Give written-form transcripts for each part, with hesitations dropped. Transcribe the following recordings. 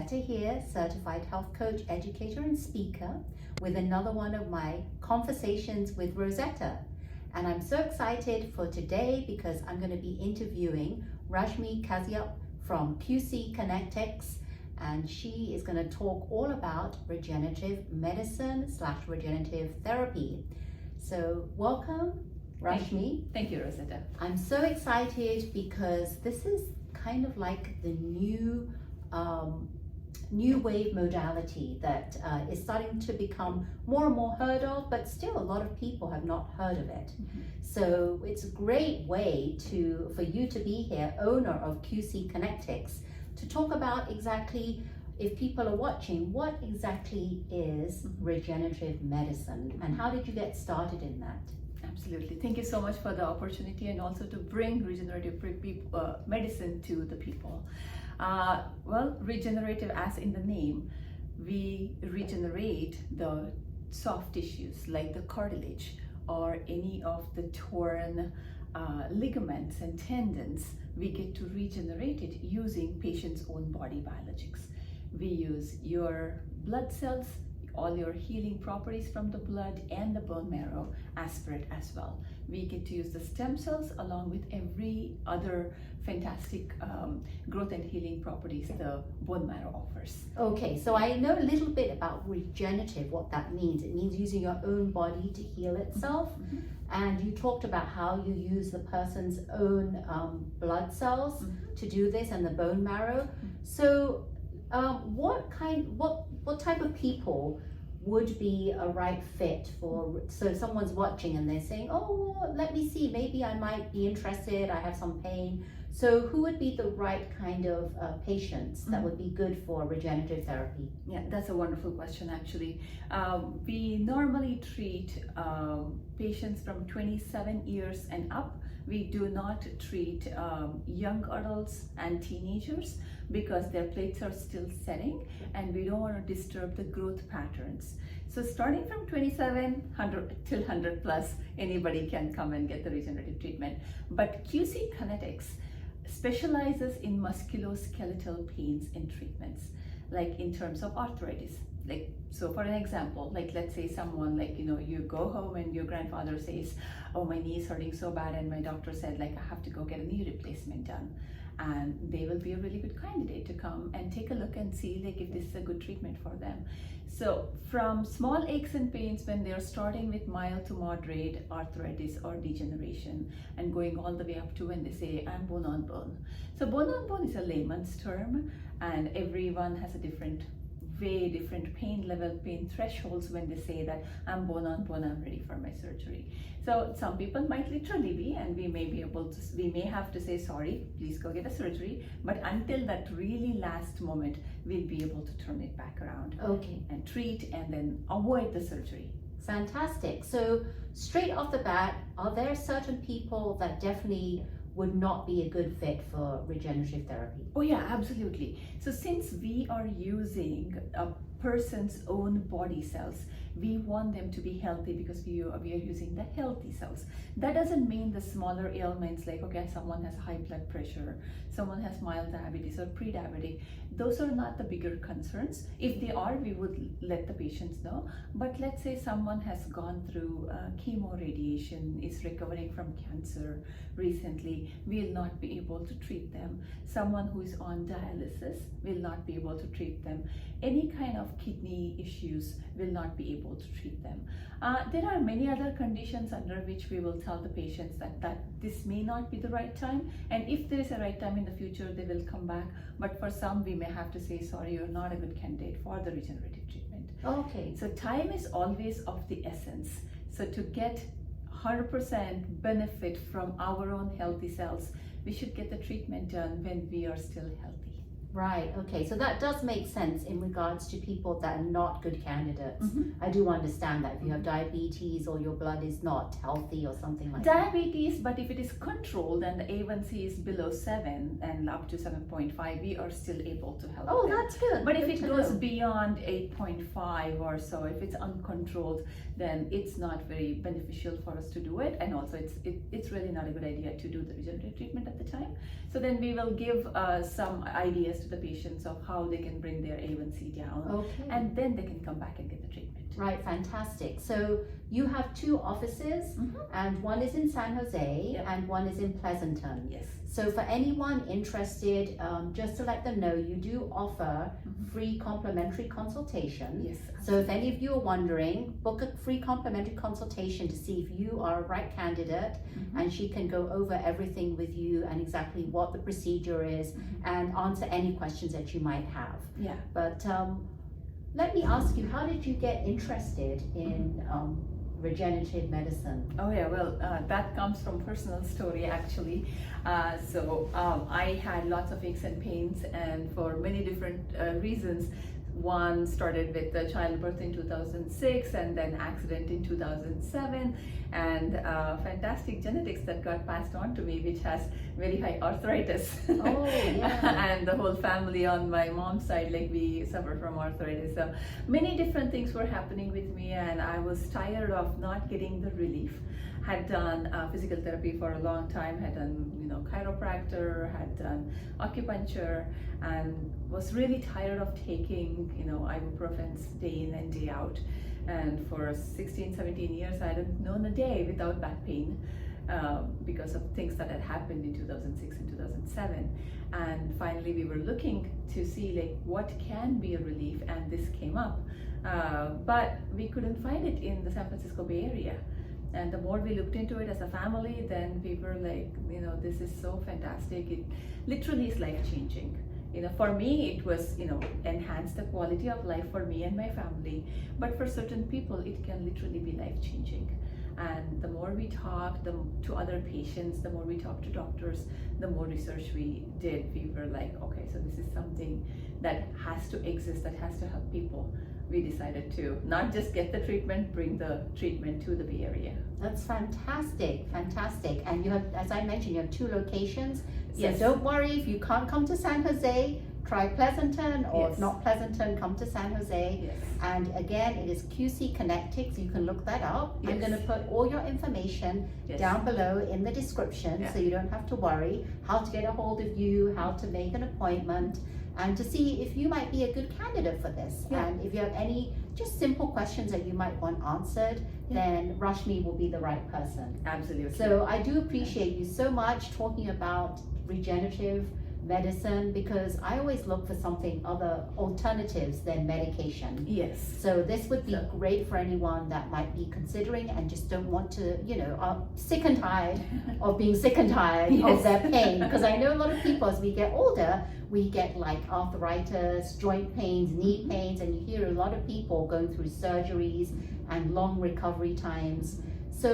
Rosetta here, certified health coach, educator, and speaker, with another one of my conversations with Rosetta. And I'm so excited for today because I'm going to be interviewing Rashmi Kashyap from Kinetix, and she is going to talk all about regenerative medicine / regenerative therapy. So welcome, Rashmi. Thank you, Rosetta. I'm so excited because this is kind of like the new wave modality that is starting to become more and more heard of, but still a lot of people have not heard of it. Mm-hmm. So it's a great way for you to be here, owner of Kinetix, to talk about exactly, if people are watching, what exactly is regenerative medicine and how did you get started in that? Absolutely. Thank you so much for the opportunity and also to bring regenerative medicine to the people. Well, regenerative, as in the name, we regenerate the soft tissues like the cartilage or any of the torn ligaments and tendons. We get to regenerate it using patient's own body biologics. We use your blood cells, all your healing properties from the blood and the bone marrow aspirate as well. We get to use the stem cells along with every other fantastic growth and healing properties the bone marrow offers. Okay, so I know a little bit about regenerative, what that means. It means using your own body to heal itself. Mm-hmm. And you talked about how you use the person's own blood cells to do this and the bone marrow. So what type of people would be a right fit for, so if someone's watching and they're saying, oh, well, let me see, maybe I might be interested, I have some pain. So who would be the right kind of patients that would be good for regenerative therapy? Yeah, that's a wonderful question actually. We normally treat patients from 27 years and up. We do not treat young adults and teenagers because their plates are still setting and we don't want to disturb the growth patterns. So starting from 2700 till 100 plus, anybody can come and get the regenerative treatment. But Kinetix specializes in musculoskeletal pains and treatments, like in terms of arthritis. Like, so for an example, like let's say someone you go home and your grandfather says, oh, my knee is hurting so bad and my doctor said I have to go get a knee replacement done. And they will be a really good candidate to come and take a look and see if this is a good treatment for them. So from small aches and pains when they're starting with mild to moderate arthritis or degeneration and going all the way up to when they say I'm bone on bone. So bone on bone is a layman's term and everyone has a different pain level, pain thresholds when they say that I'm bone on bone, I'm ready for my surgery. So some people might literally be, and we may have to say, sorry, please go get a surgery. But until that really last moment, we'll be able to turn it back around. Okay. And treat and then avoid the surgery. Fantastic. So straight off the bat, are there certain people that definitely would not be a good fit for regenerative therapy? Oh yeah, absolutely. So since we are using a person's own body cells, we want them to be healthy because we are using the healthy cells. That doesn't mean the smaller ailments like, okay, someone has high blood pressure, someone has mild diabetes or pre-diabetic. Those are not the bigger concerns. If they are, we would let the patients know. But let's say someone has gone through chemo radiation, is recovering from cancer recently, we will not be able to treat them. Someone who is on dialysis will not be able to treat them. Any kind of kidney issues will not be able to treat them. There are many other conditions under which we will tell the patients that this may not be the right time, and if there is a right time in the future, they will come back. But for some, we may have to say, sorry, you're not a good candidate for the regenerative treatment. Okay. So time is always of the essence. So to get 100% benefit from our own healthy cells, we should get the treatment done when we are still healthy. Right, okay, so that does make sense in regards to people that are not good candidates. Mm-hmm. I do understand that if you have diabetes or your blood is not healthy or something like Diabetes, but if it is controlled and the A1C is below 7 and up to 7.5, we are still able to help Oh, them. that's good. But Good if it to goes know. beyond 8.5 or so, if it's uncontrolled, then it's not very beneficial for us to do it. And also it's really not a good idea to do the regenerative treatment at the time. So then we will give some ideas to the patients of how they can bring their A1C down, Okay. and then they can come back and get the treatment. Right, fantastic. So you have two offices, and one is in San Jose Yep. and one is in Pleasanton. Yes. So for anyone interested, just to let them know, you do offer free complimentary consultation. Yes. So if any of you are wondering, book a free complimentary consultation to see if you are a right candidate, and she can go over everything with you and exactly what the procedure is and answer any questions that you might have. Yeah. But let me ask you, how did you get interested in regenerative medicine? Oh yeah, well, that comes from personal story actually. I had lots of aches and pains, and for many different reasons. One started with the childbirth in 2006, and then accident in 2007, and fantastic genetics that got passed on to me, which has very high arthritis. Oh, yeah. And the whole family on my mom's side, like, we suffer from arthritis. So many different things were happening with me, and I was tired of not getting the relief. Had done physical therapy for a long time, had done chiropractor, had done acupuncture, and was really tired of taking ibuprofen day in and day out. And for 16, 17 years I hadn't known a day without back pain because of things that had happened in 2006 and 2007. And finally we were looking to see like what can be a relief, and this came up, but we couldn't find it in the San Francisco Bay Area. And the more we looked into it as a family, then we were like, this is so fantastic. It literally is life-changing. For me, it was, enhance the quality of life for me and my family. But for certain people, it can literally be life-changing. And the more we talked to other patients, the more we talked to doctors, the more research we did, we were like, okay, so this is something that has to exist, that has to help people. We decided to not just get the treatment, bring the treatment to the Bay Area. That's fantastic, fantastic. And you have, as I mentioned, you have two locations. So Yes. don't worry if you can't come to San Jose, try Pleasanton, or Yes. if not Pleasanton, come to San Jose. Yes. And again, it is QC Kinetix. You can look that up. I'm Yes. going to put all your information Yes. down below in the description, Yeah. so you don't have to worry how to get a hold of you, how to make an appointment, and to see if you might be a good candidate for this. Yeah. And if you have any just simple questions that you might want answered, then Rashmi will be the right person. Absolutely. So I do appreciate you so much talking about regenerative medicine, because I always look for something other alternatives than medication. Yes. So this would be great for anyone that might be considering and just don't want to, are sick and tired of being sick and tired Yes. of their pain. Because I know a lot of people, as we get older, we get like arthritis, joint pains, knee pains, and you hear a lot of people going through surgeries and long recovery times. So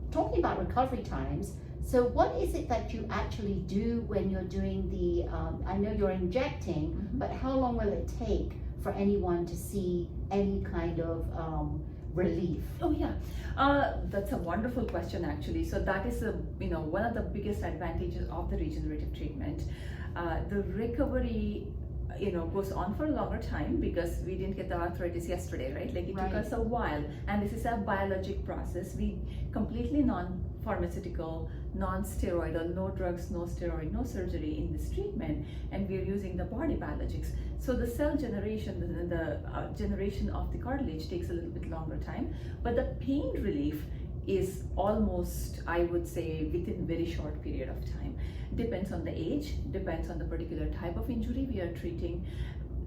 talking about recovery times, so what is it that you actually do when you're doing the, I know you're injecting, but how long will it take for anyone to see any kind of relief? Oh yeah, that's a wonderful question actually. So that is one of the biggest advantages of the regenerative treatment. The recovery goes on for a longer time because we didn't get the arthritis yesterday, right? Like it took us a while, and this is a biologic process. We completely non-pharmaceutical, non-steroidal, no drugs, no steroid, no surgery in this treatment, and we're using the body biologics. So the cell generation, the generation of the cartilage takes a little bit longer time, but the pain relief is almost, I would say, within very short period of time. Depends on the age, depends on the particular type of injury we are treating.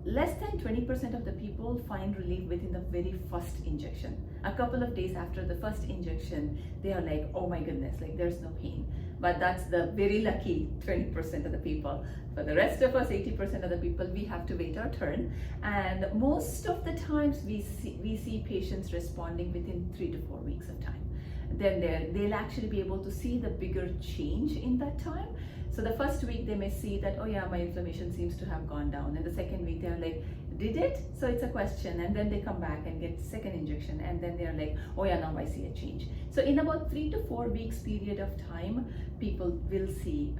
Less than 20% of the people find relief within the very first injection. A couple of days after the first injection, they are like, oh my goodness, like there's no pain. But that's the very lucky 20% of the people. For the rest of us, 80% of the people, we have to wait our turn. And most of the times we see patients responding within 3 to 4 weeks of time. Then they'll actually be able to see the bigger change in that time. So the first week they may see that, oh yeah, my inflammation seems to have gone down. And the second week they're like, did it? So it's a question. And then they come back and get second injection. And then they're like, oh yeah, now I see a change. So in about 3 to 4 weeks period of time, people will see,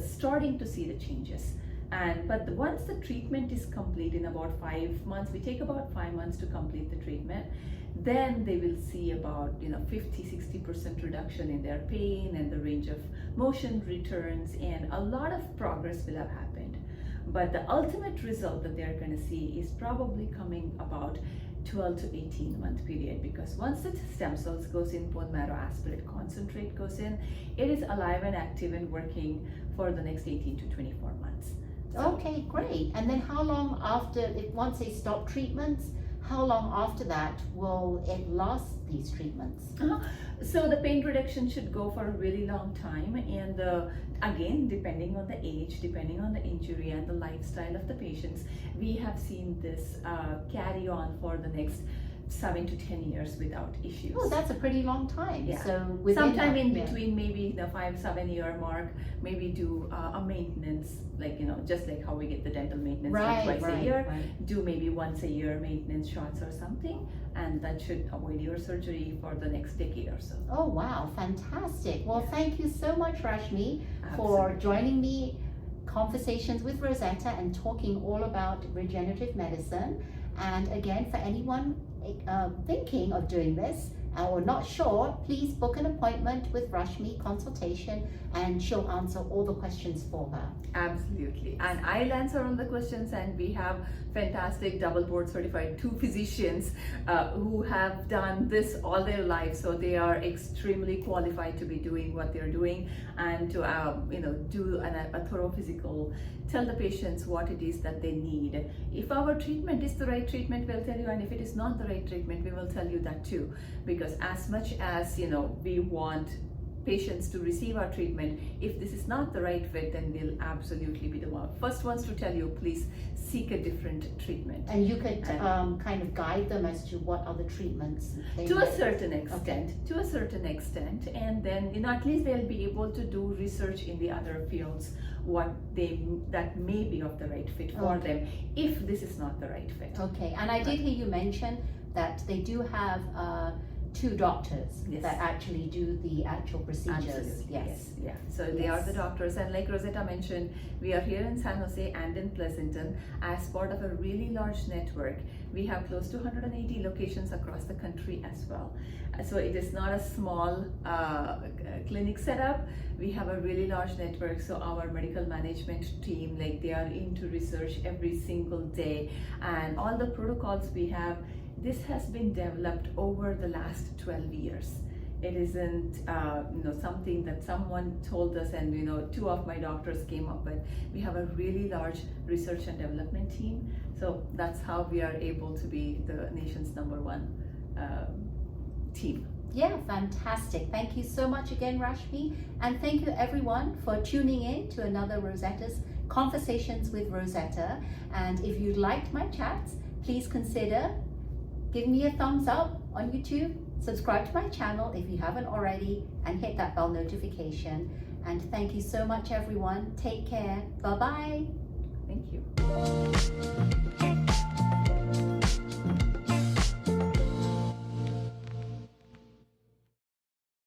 starting to see the changes. But once the treatment is complete in about 5 months, we take about 5 months to complete the treatment, then they will see about 50-60% reduction in their pain, and the range of motion returns, and a lot of progress will have happened. but the ultimate result that they're going to see is probably coming about 12 to 18 month period, because once the stem cells goes in, bone marrow aspirate concentrate goes in, it is alive and active and working for the next 18 to 24 months. So, Okay, great. And then how long after, once they stop treatments, how long after that will it last, these treatments? So the pain reduction should go for a really long time, and again, depending on the age, depending on the injury and the lifestyle of the patients, we have seen this carry on for the next 7 to 10 years without issues. Oh, that's a pretty long time. Yeah. So within sometime that, in yeah. between, maybe the 5-7 year mark, maybe do a maintenance, like, you know, just like how we get the dental maintenance done twice a year, do maybe once a year maintenance shots or something, and that should avoid your surgery for the next decade or so. Oh wow, fantastic. Well, thank you so much, Rashmi, for Absolutely. joining me, Conversations with Rosetta, and talking all about regenerative medicine. And again, for anyone thinking of doing this or not sure, please book an appointment with Rashmi consultation, and she'll answer all the questions for her. Absolutely, and I'll answer all the questions, and we have fantastic double board certified 2 physicians who have done this all their lives, so they are extremely qualified to be doing what they're doing, and to do a thorough physical, tell the patients what it is that they need. If our treatment is the right treatment, we'll tell you, and if it is not the right treatment, we will tell you that too, because as much as we want patients to receive our treatment, if this is not the right fit, then we'll absolutely be the first ones to tell you, please seek a different treatment. And you could kind of guide them as to what other treatments they to might. a certain extent, and then at least they'll be able to do research in the other fields that may be of the right fit for them, if this is not the right fit. Okay, and I did hear you mention that they do have 2 doctors that actually do the actual procedures. Absolutely. Yes. Yeah. So they are the doctors, and like Rosetta mentioned, we are here in San Jose and in Pleasanton as part of a really large network. We have close to 180 locations across the country as well. So it is not a small clinic setup. We have a really large network. So our medical management team, they are into research every single day, and all the protocols we have, this has been developed over the last 12 years. It isn't something that someone told us and 2 of my doctors came up with. We have a really large research and development team. So that's how we are able to be the nation's #1 team. Yeah, fantastic. Thank you so much again, Rashmi. And thank you everyone for tuning in to another Rosetta's Conversations with Rosetta. And if you liked my chats, please consider give me a thumbs up on YouTube, subscribe to my channel if you haven't already, and hit that bell notification. And thank you so much, everyone. Take care. Bye-bye. Thank you.